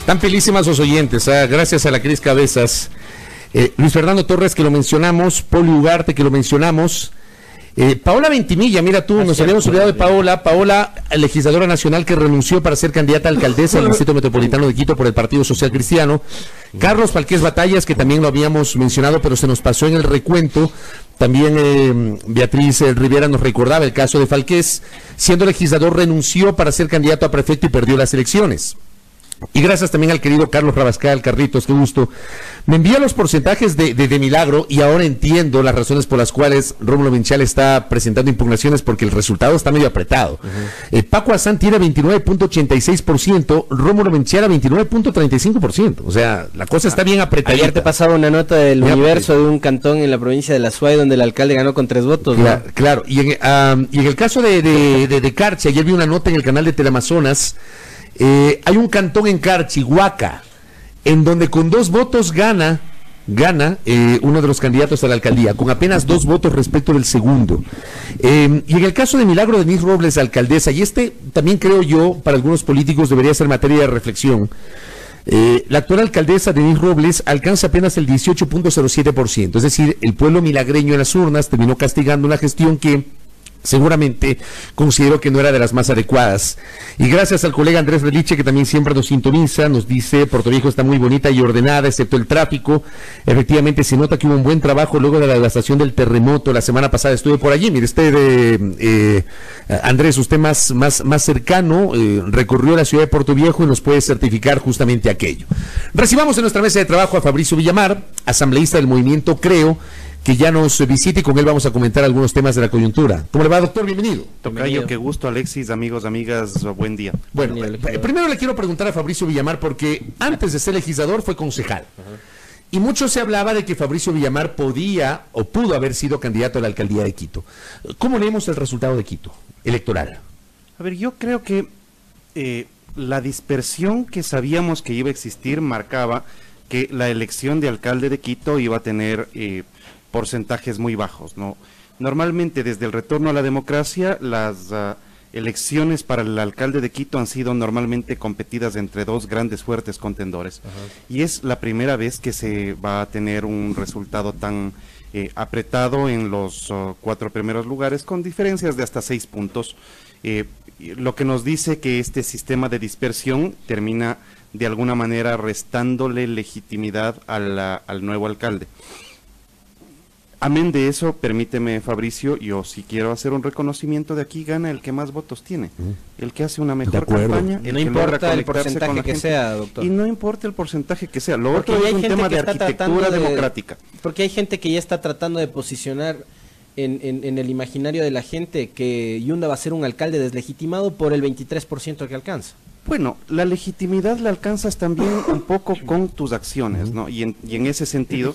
Tan felísimas los oyentes, gracias a la Cris Cabezas, Luis Fernando Torres, que lo mencionamos, Poli Ugarte, que lo mencionamos, Paola Ventimilla, mira tú, nos habíamos olvidado de Paola, legisladora nacional que renunció para ser candidata a alcaldesa del Distrito Metropolitano de Quito por el Partido Social Cristiano, Carlos Falqués Batallas, que también lo habíamos mencionado, pero se nos pasó en el recuento. También Beatriz Rivera nos recordaba el caso de Falqués, siendo legislador renunció para ser candidato a prefecto y perdió las elecciones. Y gracias también al querido Carlos Rabascal, Carlitos, qué gusto. Me envía los porcentajes de Milagro y ahora entiendo las razones por las cuales Rómulo Menchael está presentando impugnaciones, porque el resultado está medio apretado. Paco Azán tiene 29.86%, Rómulo Menchael a 29.35%. O sea, la cosa está bien apretadita. Ayer te pasaba una nota del Universo de un cantón en la provincia de La Suay donde el alcalde ganó con 3 votos. Claro, ¿no? Claro. Y en el caso de Carchi, ayer vi una nota en el canal de Teleamazonas. Hay un cantón en Carchi, Huaca, en donde con 2 votos gana uno de los candidatos a la alcaldía, con apenas 2 votos respecto del segundo. Y en el caso de Milagro Denise Robles, alcaldesa, y también creo yo, para algunos políticos debería ser materia de reflexión, la actual alcaldesa Denise Robles alcanza apenas el 18.07%, es decir, el pueblo milagreño en las urnas terminó castigando una gestión que seguramente considero que no era de las más adecuadas. Y gracias al colega Andrés Reliche, que también siempre nos sintoniza, nos dice: Puerto Viejo está muy bonita y ordenada, excepto el tráfico. Efectivamente, se nota que hubo un buen trabajo luego de la devastación del terremoto. La semana pasada estuve por allí. Mire usted, Andrés, usted más cercano, recorrió la ciudad de Puerto Viejo y nos puede certificar justamente aquello. Recibamos en nuestra mesa de trabajo a Fabricio Villamar, asambleísta del movimiento Creo, que ya nos visite, y con él vamos a comentar algunos temas de la coyuntura. ¿Cómo le va, doctor? Bienvenido. Tocayo, qué gusto, Alexis, amigos, amigas, buen día. Bueno, primero le quiero preguntar a Fabricio Villamar, porque antes de ser legislador fue concejal. Y mucho se hablaba de que Fabricio Villamar podía o pudo haber sido candidato a la alcaldía de Quito. ¿Cómo leemos el resultado de Quito electoral? A ver, yo creo que la dispersión que sabíamos que iba a existir marcaba que la elección de alcalde de Quito iba a tener porcentajes muy bajos, ¿no? Normalmente, desde el retorno a la democracia, las elecciones para el alcalde de Quito han sido normalmente competidas entre 2 grandes fuertes contendores. Y es la primera vez que se va a tener un resultado tan apretado en los 4 primeros lugares, con diferencias de hasta 6 puntos, lo que nos dice que este sistema de dispersión termina de alguna manera restándole legitimidad al nuevo alcalde. Amén de eso, permíteme, Fabricio, yo sí quiero hacer un reconocimiento de aquí: gana el que más votos tiene, el que hace una mejor campaña, y no importa el porcentaje que sea, doctor. Y no importa el porcentaje que sea, lo otro es un tema de arquitectura democrática. Porque hay gente que ya está tratando de posicionar en el imaginario de la gente que Yunda va a ser un alcalde deslegitimado por el 23% que alcanza. Bueno, la legitimidad la alcanzas también un poco con tus acciones, ¿no? Y en ese sentido,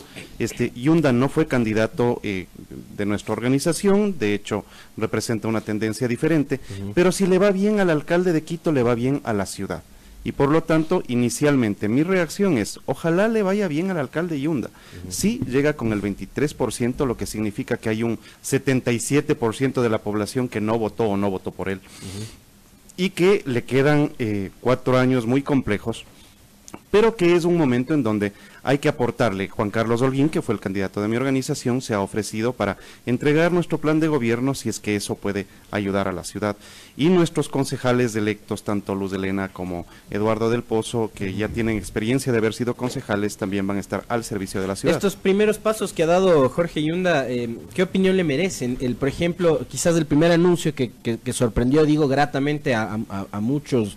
Yunda no fue candidato de nuestra organización, de hecho representa una tendencia diferente, pero si le va bien al alcalde de Quito, le va bien a la ciudad. Y por lo tanto, inicialmente mi reacción es: ojalá le vaya bien al alcalde Yunda. Sí llega con el 23%, lo que significa que hay un 77% de la población que no votó o no votó por él. Y que le quedan 4 años muy complejos, pero que es un momento en donde hay que aportarle. Juan Carlos Holguín, que fue el candidato de mi organización, se ha ofrecido para entregar nuestro plan de gobierno, si es que eso puede ayudar a la ciudad. Y nuestros concejales electos, tanto Luz Elena como Eduardo del Pozo, que ya tienen experiencia de haber sido concejales, también van a estar al servicio de la ciudad. Estos primeros pasos que ha dado Jorge Yunda, ¿qué opinión le merecen? Por ejemplo, quizás el primer anuncio que sorprendió, digo, gratamente a muchos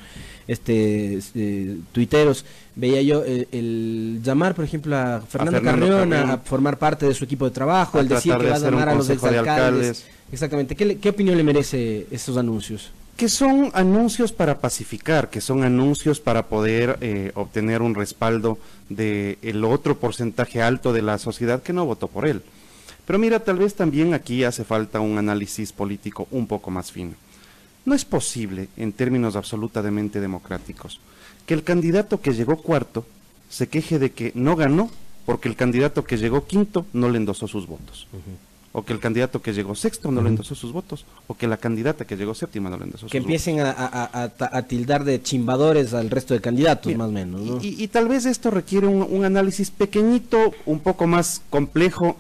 tuiteros, veía yo el llamar, por ejemplo, a Fernando Carrión a formar parte de su equipo de trabajo, el decir que va a llamar a los exalcaldes. Exactamente. ¿Qué opinión le merece estos anuncios? Que son anuncios para pacificar, que son anuncios para poder obtener un respaldo del otro porcentaje alto de la sociedad que no votó por él. Pero mira, tal vez también aquí hace falta un análisis político un poco más fino. No es posible, en términos absolutamente democráticos, que el candidato que llegó cuarto se queje de que no ganó porque el candidato que llegó quinto no le endosó sus votos. o que el candidato que llegó sexto no le endosó sus votos, o que la candidata que llegó séptima no le endosó sus votos. Que empiecen a tildar de chimbadores al resto de candidatos, más o menos, ¿no? Y tal vez esto requiere un análisis pequeñito, un poco más complejo,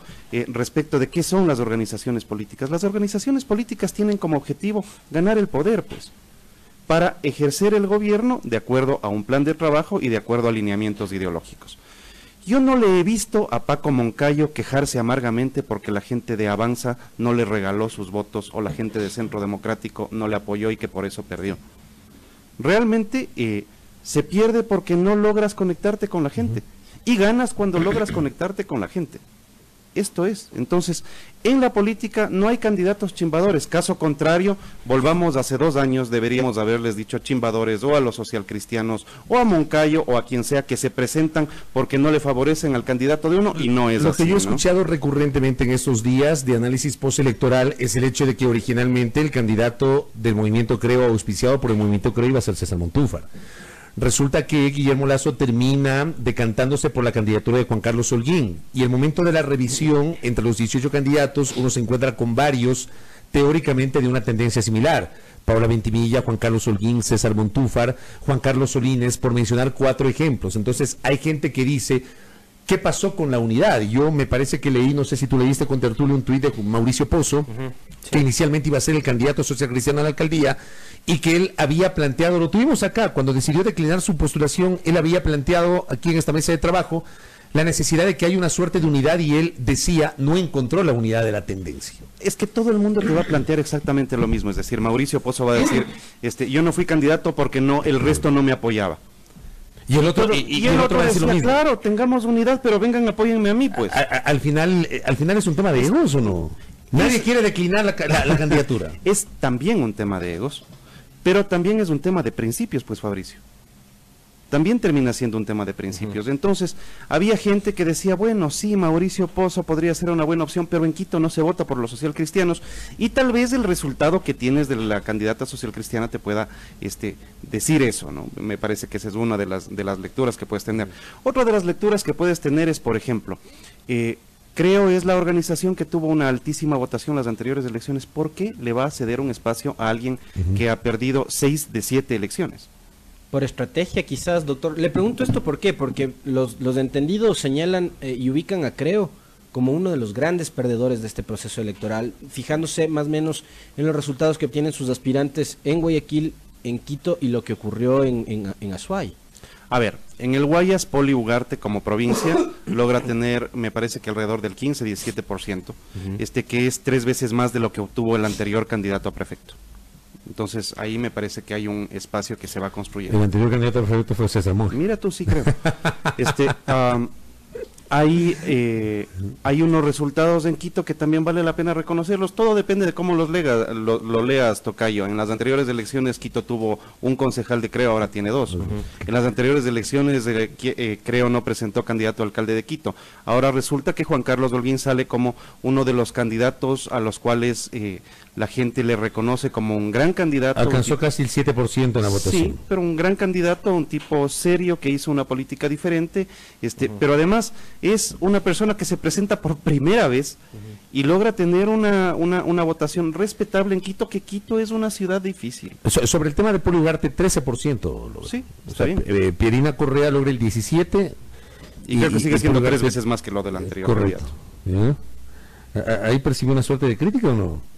respecto de qué son las organizaciones políticas. Las organizaciones políticas tienen como objetivo ganar el poder, pues, para ejercer el gobierno de acuerdo a un plan de trabajo y de acuerdo a alineamientos ideológicos. Yo no le he visto a Paco Moncayo quejarse amargamente porque la gente de Avanza no le regaló sus votos o la gente de Centro Democrático no le apoyó y que por eso perdió. Realmente se pierde porque no logras conectarte con la gente y ganas cuando logras conectarte con la gente. Esto es, entonces, en la política no hay candidatos chimbadores, caso contrario, volvamos hace 2 años, deberíamos haberles dicho chimbadores o a los socialcristianos o a Moncayo o a quien sea que se presentan porque no le favorecen al candidato de uno y no es así. Lo que yo he escuchado recurrentemente en estos días de análisis postelectoral es el hecho de que originalmente el candidato del Movimiento Creo, auspiciado por el Movimiento Creo, iba a ser César Montúfar. Resulta que Guillermo Lasso termina decantándose por la candidatura de Juan Carlos Holguín y el momento de la revisión entre los 18 candidatos uno se encuentra con varios teóricamente de una tendencia similar. Paula Ventimilla, Juan Carlos Holguín, César Montúfar, Juan Carlos Solines, por mencionar 4 ejemplos. Entonces hay gente que dice, ¿qué pasó con la unidad? Yo me parece que leí, no sé si tú leíste con Tertulio un tuit de Mauricio Pozo, que inicialmente iba a ser el candidato social cristiano a la alcaldía, y que él había planteado, lo tuvimos acá, cuando decidió declinar su postulación, él había planteado aquí en esta mesa de trabajo la necesidad de que haya una suerte de unidad y él decía, no encontró la unidad de la tendencia. Es que todo el mundo te va a plantear exactamente lo mismo, es decir, Mauricio Pozo va a decir, yo no fui candidato porque no, el resto no me apoyaba. Y el otro, y el otro decía, lo mismo. Claro, tengamos unidad, pero vengan, apóyenme a mí, pues. Al final es un tema de egos, ¿o no? Nadie quiere declinar la candidatura. Es también un tema de egos, pero también es un tema de principios, pues, Fabricio. También termina siendo un tema de principios. Entonces, había gente que decía, bueno, sí, Mauricio Pozo podría ser una buena opción, pero en Quito no se vota por los socialcristianos, y tal vez el resultado que tienes de la candidata socialcristiana te pueda decir eso, ¿no? Me parece que esa es una de las lecturas que puedes tener. Otra de las lecturas que puedes tener es, por ejemplo, Creo es la organización que tuvo una altísima votación en las anteriores elecciones. ¿Por qué le va a ceder un espacio a alguien que ha perdido 6 de 7 elecciones? Por estrategia quizás, doctor. Le pregunto esto ¿por qué? Porque los entendidos señalan y ubican a Creo como uno de los grandes perdedores de este proceso electoral, fijándose más o menos en los resultados que obtienen sus aspirantes en Guayaquil, en Quito y lo que ocurrió en Azuay. A ver, en el Guayas, Poli Ugarte como provincia logra tener, me parece que alrededor del 15-17%, que es 3 veces más de lo que obtuvo el anterior candidato a prefecto. Entonces, ahí me parece que hay un espacio que se va construyendo. El anterior candidato a prefecto fue César Monge. Mira tú, sí creo. Hay unos resultados en Quito que también vale la pena reconocerlos. Todo depende de cómo lo leas, Tocayo. En las anteriores elecciones Quito tuvo un concejal de Creo, ahora tiene 2. En las anteriores elecciones Creo no presentó candidato a alcalde de Quito. Ahora resulta que Juan Carlos Holguín sale como uno de los candidatos a los cuales la gente le reconoce como un gran candidato. Alcanzó casi el 7% en la votación. Sí, pero un gran candidato, un tipo serio que hizo una política diferente, pero además es una persona que se presenta por primera vez y logra tener una votación respetable en Quito, que Quito es una ciudad difícil. Sobre el tema de Poli Ugarte, 13%. Sí, está bien. Pierina Correa logra el 17%. Y creo que sigue siendo 3 veces más que lo del anterior. Correcto. ¿Ahí percibe una suerte de crítica o no?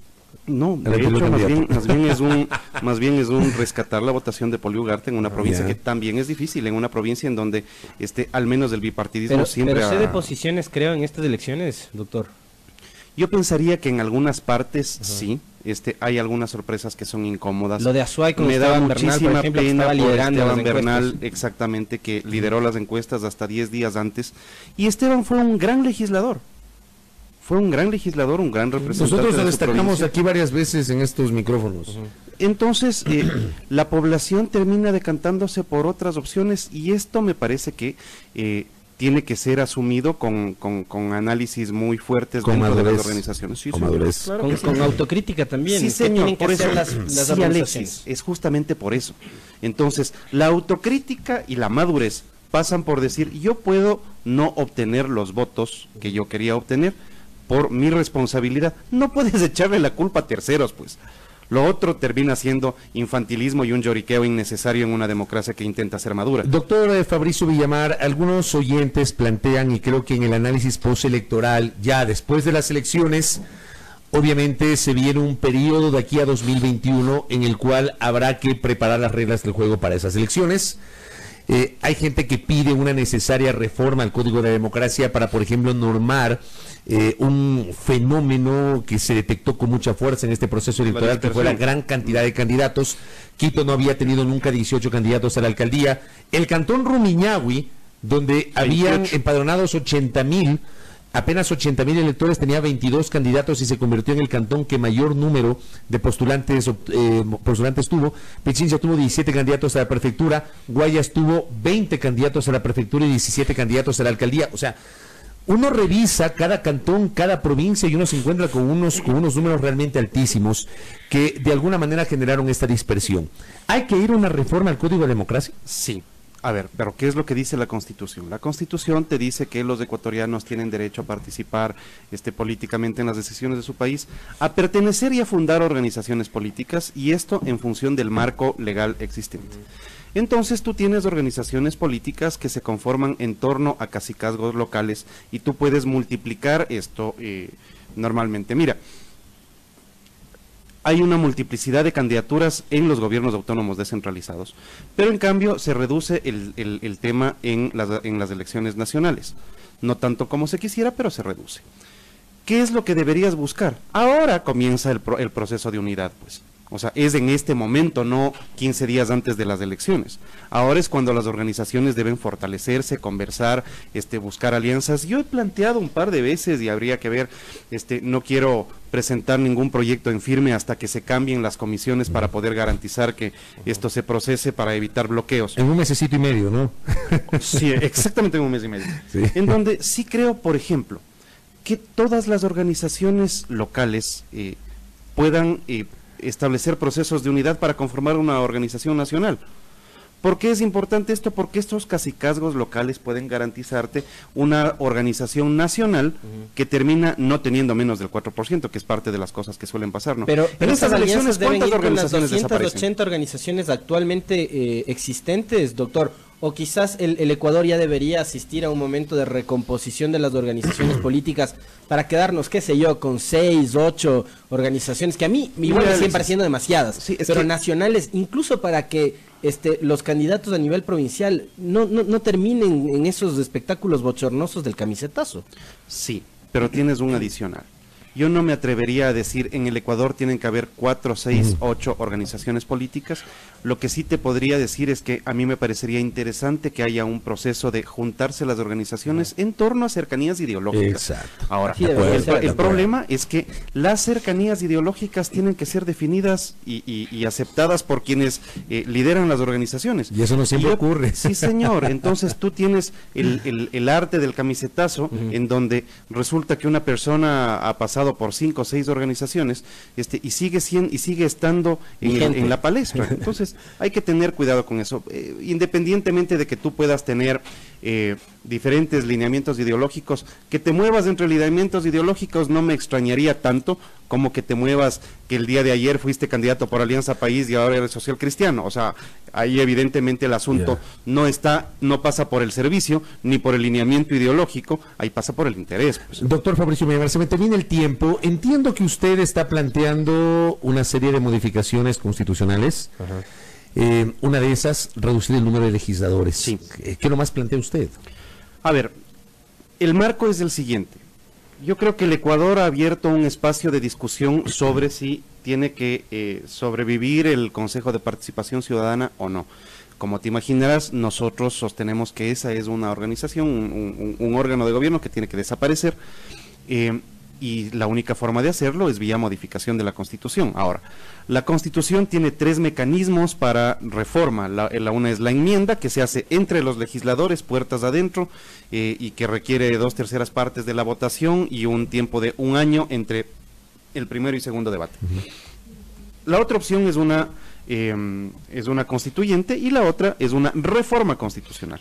No, de hecho, más bien es un rescatar la votación de Poli Ugarte en una provincia que también es difícil, en una provincia en donde al menos el bipartidismo siempre... Pero cede posiciones, creo, en estas elecciones, doctor. Yo pensaría que en algunas partes sí, hay algunas sorpresas que son incómodas. Lo de Azuay con me da Esteban muchísima Bernal, por ejemplo, pena que estaba liderando por las Esteban Bernal, encuestas. exactamente, que lideró las encuestas hasta 10 días antes. Y Esteban fue un gran legislador. Fue un gran legislador, un gran representante. Nosotros lo de destacamos aquí varias veces en estos micrófonos. Entonces, la población termina decantándose por otras opciones y esto me parece que tiene que ser asumido con análisis muy fuertes con dentro madurez, de las organizaciones. Sí, con señor, madurez. claro que Con autocrítica también. Sí, ¿Qué señor, tienen que por hacer eso, las sí, organizaciones? Alexis, es justamente por eso. Entonces, la autocrítica y la madurez pasan por decir, yo puedo no obtener los votos que yo quería obtener, por mi responsabilidad. No puedes echarle la culpa a terceros, pues. Lo otro termina siendo infantilismo y un lloriqueo innecesario en una democracia que intenta ser madura. Doctor Fabricio Villamar, algunos oyentes plantean, y creo que en el análisis postelectoral, ya después de las elecciones, obviamente se viene un periodo de aquí a 2021 en el cual habrá que preparar las reglas del juego para esas elecciones. Hay gente que pide una necesaria reforma al Código de la Democracia para, por ejemplo, normar un fenómeno que se detectó con mucha fuerza en este proceso electoral, que fue la gran cantidad de candidatos. Quito no había tenido nunca 18 candidatos a la alcaldía. El cantón Rumiñahui, donde 28. Habían empadronados 80,000, apenas 80,000 electores, tenía 22 candidatos y se convirtió en el cantón que mayor número de postulantes tuvo. Pichincha tuvo 17 candidatos a la prefectura, Guayas tuvo 20 candidatos a la prefectura y 17 candidatos a la alcaldía. O sea, uno revisa cada cantón, cada provincia, y uno se encuentra con unos números realmente altísimos que de alguna manera generaron esta dispersión. ¿Hay que ir a una reforma al Código de Democracia? Sí. A ver, pero ¿qué es lo que dice la Constitución? La Constitución te dice que los ecuatorianos tienen derecho a participar políticamente en las decisiones de su país, a pertenecer y a fundar organizaciones políticas, y esto en función del marco legal existente. Entonces tú tienes organizaciones políticas que se conforman en torno a cacicazgos locales, y tú puedes multiplicar esto normalmente. Mira, hay una multiplicidad de candidaturas en los gobiernos autónomos descentralizados, pero en cambio se reduce el tema en las elecciones nacionales. No tanto como se quisiera, pero se reduce. ¿Qué es lo que deberías buscar? Ahora comienza el proceso de unidad, pues. O sea, es en este momento, no 15 días antes de las elecciones. Ahora es cuando las organizaciones deben fortalecerse, conversar, buscar alianzas. Yo he planteado un par de veces, y habría que ver, no quiero presentar ningún proyecto en firme hasta que se cambien las comisiones para poder garantizar que esto se procese para evitar bloqueos. En un mesecito y medio, ¿no? Sí, exactamente en un mes y medio. Sí. En donde sí creo, por ejemplo, que todas las organizaciones locales puedan establecer procesos de unidad para conformar una organización nacional. ¿Por qué es importante esto? Porque estos cacicazgos locales pueden garantizarte una organización nacional que termina no teniendo menos del 4%, que es parte de las cosas que suelen pasar, ¿no? Pero en estas elecciones, ¿cuántas organizaciones desaparecen? 280 organizaciones actualmente existentes, doctor. O quizás el Ecuador ya debería asistir a un momento de recomposición de las organizaciones políticas para quedarnos, qué sé yo, con 6, 8 organizaciones, que a mí igual me siguen pareciendo demasiadas, sí, pero nacionales, incluso para que los candidatos a nivel provincial no terminen en esos espectáculos bochornosos del camisetazo. Sí, pero tienes un adicional. Yo no me atrevería a decir en el Ecuador tienen que haber 4, 6, 8 organizaciones políticas. Lo que sí te podría decir es que a mí me parecería interesante que haya un proceso de juntarse las organizaciones en torno a cercanías ideológicas. Exacto. Ahora, el problema es que las cercanías ideológicas tienen que ser definidas y aceptadas por quienes lideran las organizaciones. Y eso no siempre ocurre. Sí, señor. Entonces tú tienes el arte del camisetazo, en donde resulta que una persona ha pasado por 5 o 6 organizaciones y sigue estando en la palestra. Entonces hay que tener cuidado con eso, independientemente de que tú puedas tener diferentes lineamientos ideológicos. Que te muevas entre lineamientos ideológicos no me extrañaría tanto como que te muevas, que el día de ayer fuiste candidato por Alianza País y ahora eres social cristiano. O sea, ahí evidentemente el asunto no pasa por el servicio ni por el lineamiento ideológico, ahí pasa por el interés, pues. Doctor Fabricio Villamar, se me termina el tiempo. Entiendo que usted está planteando una serie de modificaciones constitucionales. Ajá. Una de esas, reducir el número de legisladores. Sí. ¿Qué nomás plantea usted? A ver, el marco es el siguiente. Yo creo que el Ecuador ha abierto un espacio de discusión sobre si tiene que sobrevivir el Consejo de Participación Ciudadana o no. Como te imaginarás, nosotros sostenemos que esa es una organización, un órgano de gobierno que tiene que desaparecer. Y la única forma de hacerlo es vía modificación de la Constitución. Ahora, la Constitución tiene 3 mecanismos para reforma. La una es la enmienda, que se hace entre los legisladores, puertas adentro, y que requiere 2/3 partes de la votación y un tiempo de 1 año entre el primero y segundo debate. La otra opción es una constituyente, y la otra es una reforma constitucional.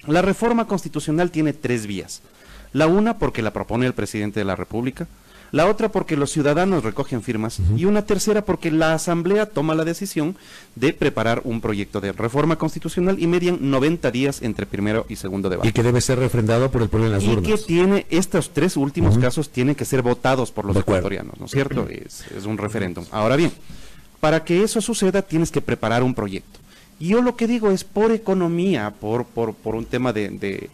La reforma constitucional tiene 3 vías. La una porque la propone el presidente de la República, la otra porque los ciudadanos recogen firmas, y una tercera porque la Asamblea toma la decisión de preparar un proyecto de reforma constitucional y median 90 días entre primero y segundo debate. Y que debe ser refrendado por el pueblo en las urnas. Y que tiene, estos tres últimos casos tienen que ser votados por los ecuatorianos, ¿no es cierto? Es un referéndum. Ahora bien, para que eso suceda tienes que preparar un proyecto. Y yo lo que digo es por economía, por un tema de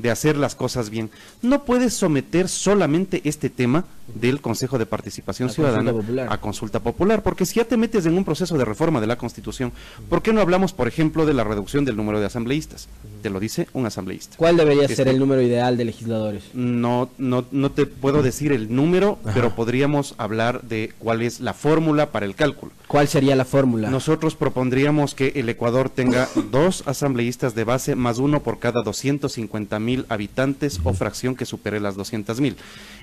hacer las cosas bien. No puedes someter solamente este tema del Consejo de Participación Ciudadana a consulta popular, porque si ya te metes en un proceso de reforma de la Constitución, ¿por qué no hablamos, por ejemplo, de la reducción del número de asambleístas? Te lo dice un asambleísta. ¿Cuál debería ser el número ideal de legisladores? No te puedo decir el número, pero podríamos hablar de cuál es la fórmula para el cálculo. ¿Cuál sería la fórmula? Nosotros propondríamos que el Ecuador tenga 2 asambleístas de base más 1 por cada 250,000 habitantes o fracción que supere las 200,000.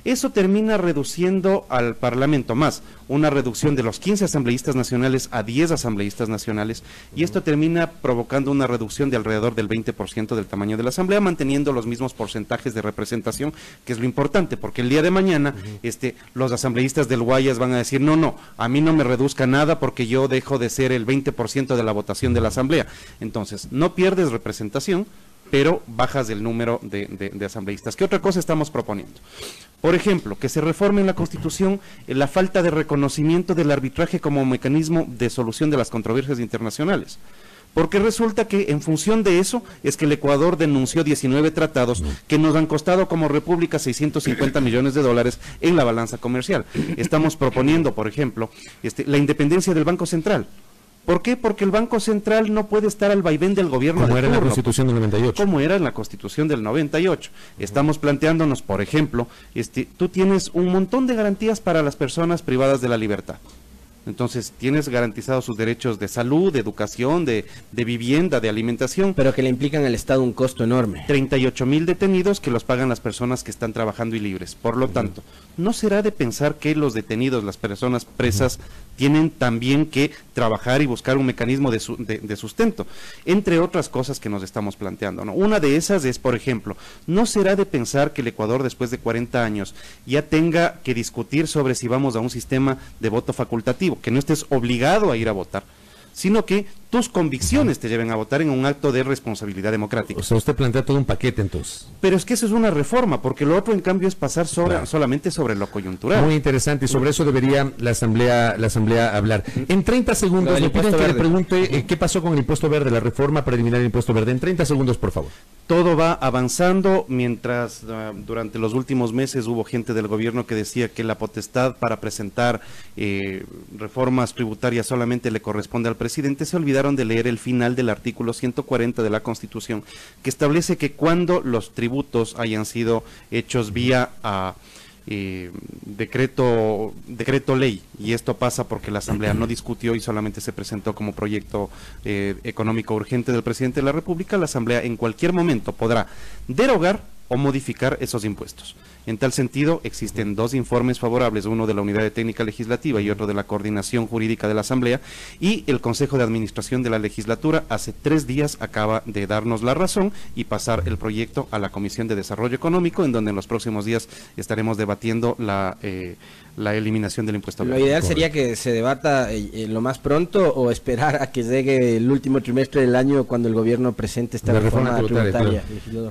Eso termina reduciendo al Parlamento más una reducción de los 15 asambleístas nacionales a 10 asambleístas nacionales, y esto termina provocando una reducción de alrededor del 20% del tamaño de la Asamblea, manteniendo los mismos porcentajes de representación, que es lo importante, porque el día de mañana los asambleístas del Guayas van a decir, no, a mí no me reduzca nada porque yo dejo de ser el 20% de la votación de la Asamblea. Entonces, no pierdes representación, pero bajas el número de asambleístas. ¿Qué otra cosa estamos proponiendo? Por ejemplo, que se reforme en la Constitución la falta de reconocimiento del arbitraje como mecanismo de solución de las controversias internacionales. Porque resulta que en función de eso es que el Ecuador denunció 19 tratados que nos han costado como república 650 millones de dólares en la balanza comercial. Estamos proponiendo, por ejemplo, la independencia del Banco Central. ¿Por qué? Porque el Banco Central no puede estar al vaivén del gobierno de turno. Como era en la Constitución del 98. Como era en la Constitución del 98. Estamos planteándonos, por ejemplo, tú tienes un montón de garantías para las personas privadas de la libertad. Entonces, tienes garantizados sus derechos de salud, de educación, de vivienda, de alimentación. Pero que le implican al Estado un costo enorme. 38,000 detenidos que los pagan las personas que están trabajando y libres. Por lo tanto, no será de pensar que los detenidos, las personas presas, tienen también que trabajar y buscar un mecanismo de sustento, entre otras cosas que nos estamos planteando, ¿no? Una de esas es, por ejemplo, no será de pensar que el Ecuador después de 40 años ya tenga que discutir sobre si vamos a un sistema de voto facultativo, que no estés obligado a ir a votar, sino que tus convicciones te lleven a votar en un acto de responsabilidad democrática. O sea, usted plantea todo un paquete entonces. Pero es que eso es una reforma, porque lo otro en cambio es pasar solamente sobre lo coyuntural. Muy interesante, y sobre eso debería la asamblea hablar. En 30 segundos me piden que le pregunte qué pasó con el impuesto verde, la reforma para eliminar el impuesto verde. En 30 segundos, por favor. Todo va avanzando, mientras durante los últimos meses hubo gente del gobierno que decía que la potestad para presentar reformas tributarias solamente le corresponde al presidente. Se olvidaron de leer el final del artículo 140 de la Constitución, que establece que cuando los tributos hayan sido hechos vía decreto ley, y esto pasa porque la Asamblea no discutió y solamente se presentó como proyecto económico urgente del presidente de la República, la Asamblea en cualquier momento podrá derogar o modificar esos impuestos. En tal sentido, existen 2 informes favorables, uno de la Unidad de Técnica Legislativa y otro de la Coordinación Jurídica de la Asamblea, y el Consejo de Administración de la Legislatura hace 3 días acaba de darnos la razón y pasar el proyecto a la Comisión de Desarrollo Económico, en donde en los próximos días estaremos debatiendo la eliminación del impuesto. Lo ideal sería que se debata lo más pronto, o esperar a que llegue el último trimestre del año cuando el gobierno presente esta reforma tributaria.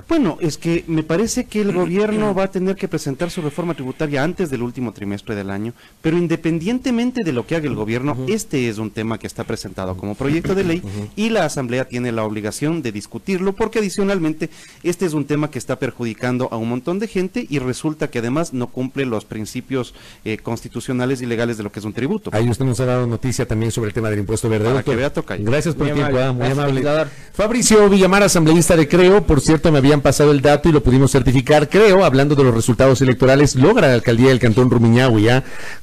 Bueno, es que me parece que el gobierno va a tener que presentar su reforma tributaria antes del último trimestre del año, pero independientemente de lo que haga el gobierno, este es un tema que está presentado como proyecto de ley y la Asamblea tiene la obligación de discutirlo, porque adicionalmente este es un tema que está perjudicando a un montón de gente y resulta que además no cumple los principios constitucionales y legales de lo que es un tributo. Ahí usted nos ha dado noticia también sobre el tema del impuesto verde. Para que vea, toca. Gracias por el tiempo, muy amable. Fabricio Villamar, asambleísta de Creo, por cierto me habían pasado el dato y lo pudimos certificar. Creo, hablando de los resultados electorales, logra la alcaldía del Cantón Rumiñahui,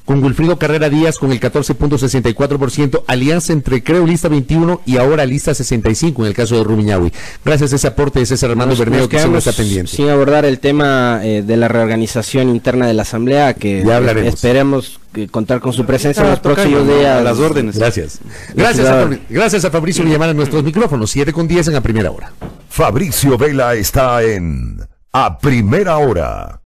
con Wilfrido Carrera Díaz con el 14.64%, alianza entre Creo Lista 21 y ahora Lista 65 en el caso de Rumiñahui. Gracias a ese aporte de César Armando Bermeo, que siempre está pendiente. Sin abordar el tema de la reorganización interna de la Asamblea, que ya hablaremos. Esperemos contar con su presencia en los próximos días. A las órdenes. Gracias a Fabricio Villamar en nuestros micrófonos, 7:10 en la primera hora. Fabricio Vela está en a primera hora.